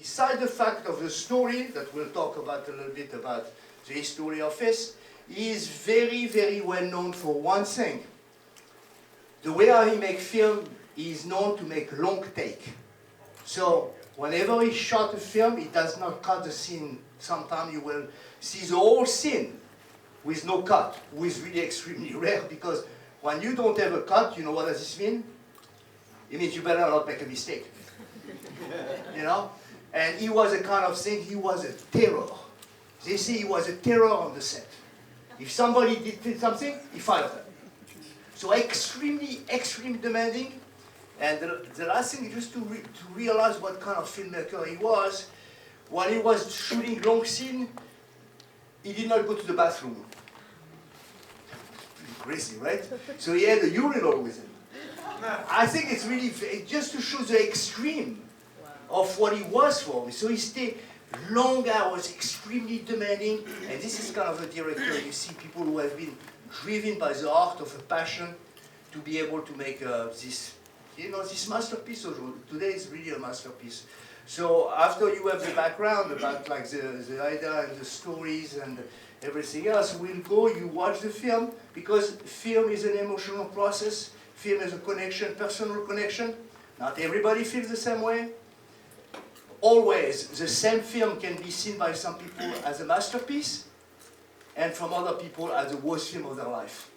Beside the fact of the story, that we'll talk about a little bit about the history of this, he is very, very well known for one thing. The way how he makes film, he is known to make long take. So whenever he shot a film, he does not cut the scene. Sometimes you will see the whole scene with no cut, which is really extremely rare, because when you don't have a cut, you know what does this mean? It means you better not make a mistake. You know? And he was a kind of thing, he was a terror. They say he was a terror on the set. If somebody did something, he fired them. So extremely demanding. And the last thing, just to realize what kind of filmmaker he was, when he was shooting long scene, he did not go to the bathroom. Pretty crazy, right? So he had a urinal with him. I think it's really, just to show the extreme of what he was for me. So he stayed long hours, extremely demanding, and this is kind of a director. You see people who have been driven by the art of a passion to be able to make this, this masterpiece. Today is really a masterpiece. So after you have the background about like the idea and the stories and everything else, we'll go, you watch the film, because film is an emotional process. Film is a connection, personal connection. Not everybody feels the same way. Always, the same film can be seen by some people as a masterpiece, and from other people as the worst film of their life.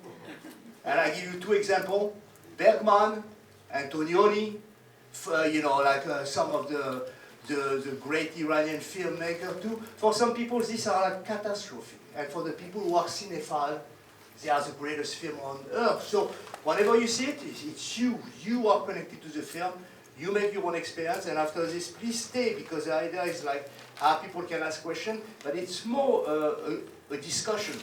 And I give you two examples: Bergman, Antonioni, some of the great Iranian filmmakers too. For some people, these are like catastrophic, and for the people who are cinephile, they are the greatest film on earth. So whenever you see it, it's you. You are connected to the film. You make your own experience, and after this, please stay, because the idea is like how people can ask questions, but it's more a discussion.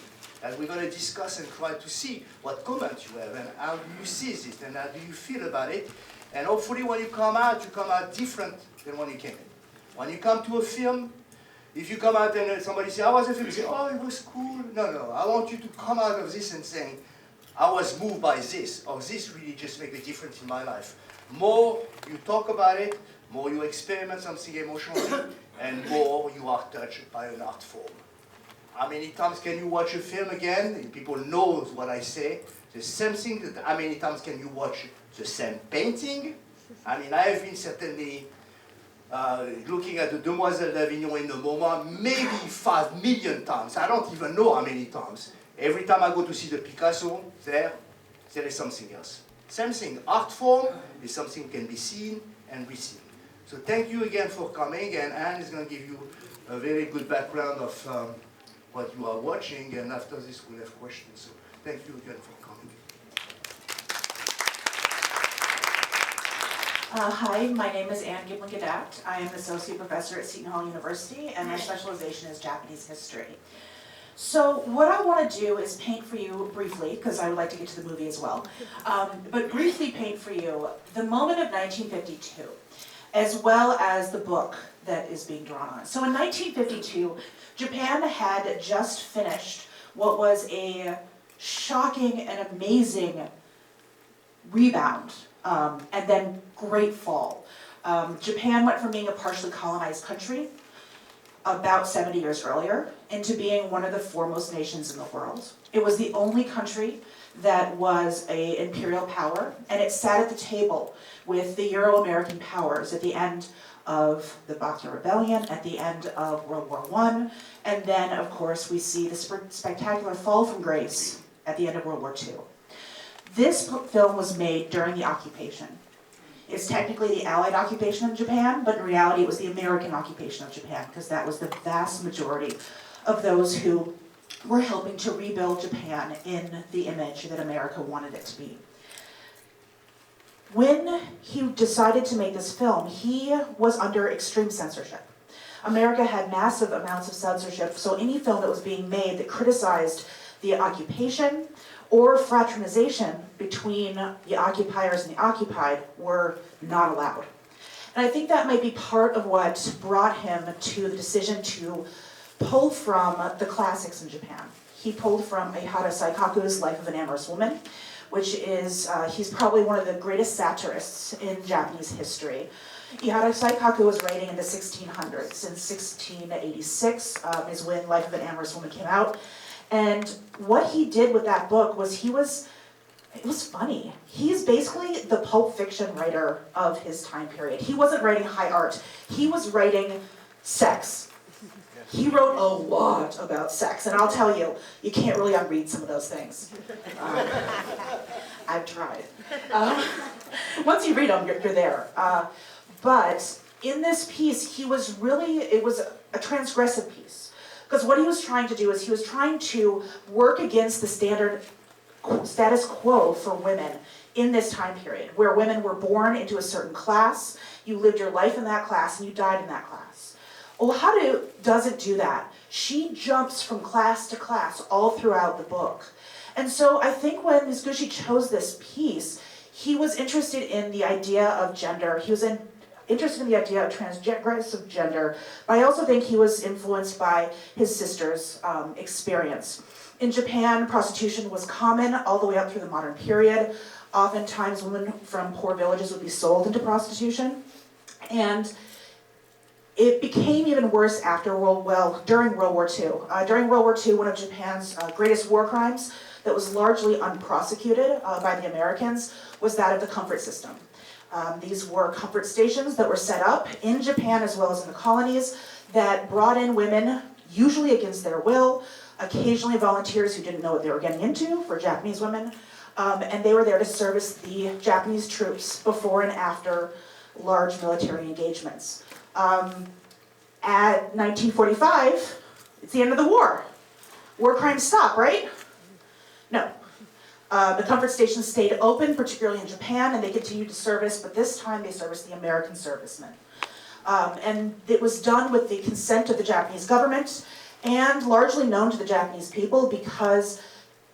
And we're going to discuss and try to see what comments you have, and how do you see this, and how do you feel about it. And hopefully when you come out different than when you came in. When you come to a film, if you come out and somebody says, how was the film? You say, oh, it was cool. No, I want you to come out of this and saying, I was moved by this, or this really just made a difference in my life. More you talk about it, more you experiment something emotionally, and more you are touched by an art form. How many times can you watch a film again? And people know what I say. The same thing, that how many times can you watch the same painting? I mean, I have been certainly looking at the Demoiselle d'Avignon in the MoMA maybe 5 million times. I don't even know how many times. Every time I go to see the Picasso, there is something else. Same thing, art form is something that can be seen and reseen. So thank you again for coming, and Anne is going to give you a very good background of what you are watching, and after this we'll have questions. So thank you again for coming. Hi, my name is Anne Giblin-Gadat. I am an associate professor at Seton Hall University, and my specialization is Japanese history. So what I want to do is paint for you briefly, because I would like to get to the movie as well, but briefly paint for you the moment of 1952, as well as the book that is being drawn on. So in 1952, Japan had just finished what was a shocking and amazing rebound, and then great fall. Japan went from being a partially colonized country about 70 years earlier into being one of the foremost nations in the world. It was the only country that was an imperial power, and it sat at the table with the Euro-American powers at the end of the Bacchia Rebellion, at the end of World War I, and then, of course, we see the spectacular fall from grace at the end of World War II. This film was made during the occupation. It's technically the Allied occupation of Japan, but in reality it was the American occupation of Japan, because that was the vast majority of those who were helping to rebuild Japan in the image that America wanted it to be. When he decided to make this film, he was under extreme censorship. America had massive amounts of censorship, so any film that was being made that criticized the occupation or fraternization between the occupiers and the occupied were not allowed. And I think that might be part of what brought him to the decision to pull from the classics in Japan. He pulled from Ihara Saikaku's Life of an Amorous Woman, which is, he's probably one of the greatest satirists in Japanese history. Ihara Saikaku was writing in the 1600s. In 1686 is when Life of an Amorous Woman came out. And what he did with that book was it was funny. He's basically the Pulp Fiction writer of his time period. He wasn't writing high art. He was writing sex. He wrote a lot about sex, and I'll tell you, you can't really unread some of those things. I've tried. Once you read them, you're there. But in this piece, it was a transgressive piece. Because what he was trying to do is he was trying to work against the status quo for women in this time period, where women were born into a certain class, you lived your life in that class, and you died in that class. Oharu doesn't do that. She jumps from class to class all throughout the book. And so I think when Mizuguchi chose this piece, he was interested in the idea of gender. He was interested in the idea of transgressive gender, but I also think he was influenced by his sister's experience. In Japan, prostitution was common all the way up through the modern period. Oftentimes, women from poor villages would be sold into prostitution. And it became even worse during World War II. During World War II, one of Japan's greatest war crimes that was largely unprosecuted by the Americans was that of the comfort system. These were comfort stations that were set up in Japan as well as in the colonies that brought in women, usually against their will, occasionally volunteers who didn't know what they were getting into for Japanese women, and they were there to service the Japanese troops before and after large military engagements. At 1945, it's the end of the war. War crimes stop, right? No. The comfort stations stayed open, particularly in Japan, and they continued to service, but this time they serviced the American servicemen. And it was done with the consent of the Japanese government and largely known to the Japanese people because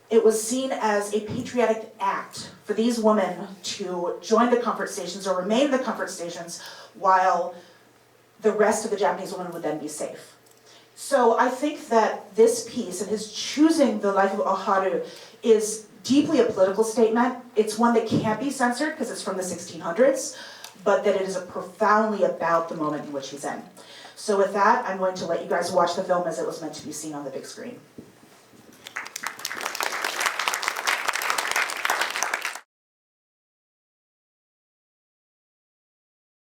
it was seen as a patriotic act for these women to join the comfort stations or remain in the comfort stations while the rest of the Japanese women would then be safe. So I think that this piece and his choosing the life of Oharu is deeply a political statement. It's one that can't be censored because it's from the 1600s, but that it is profoundly about the moment in which he's in. So with that, I'm going to let you guys watch the film as it was meant to be seen on the big screen.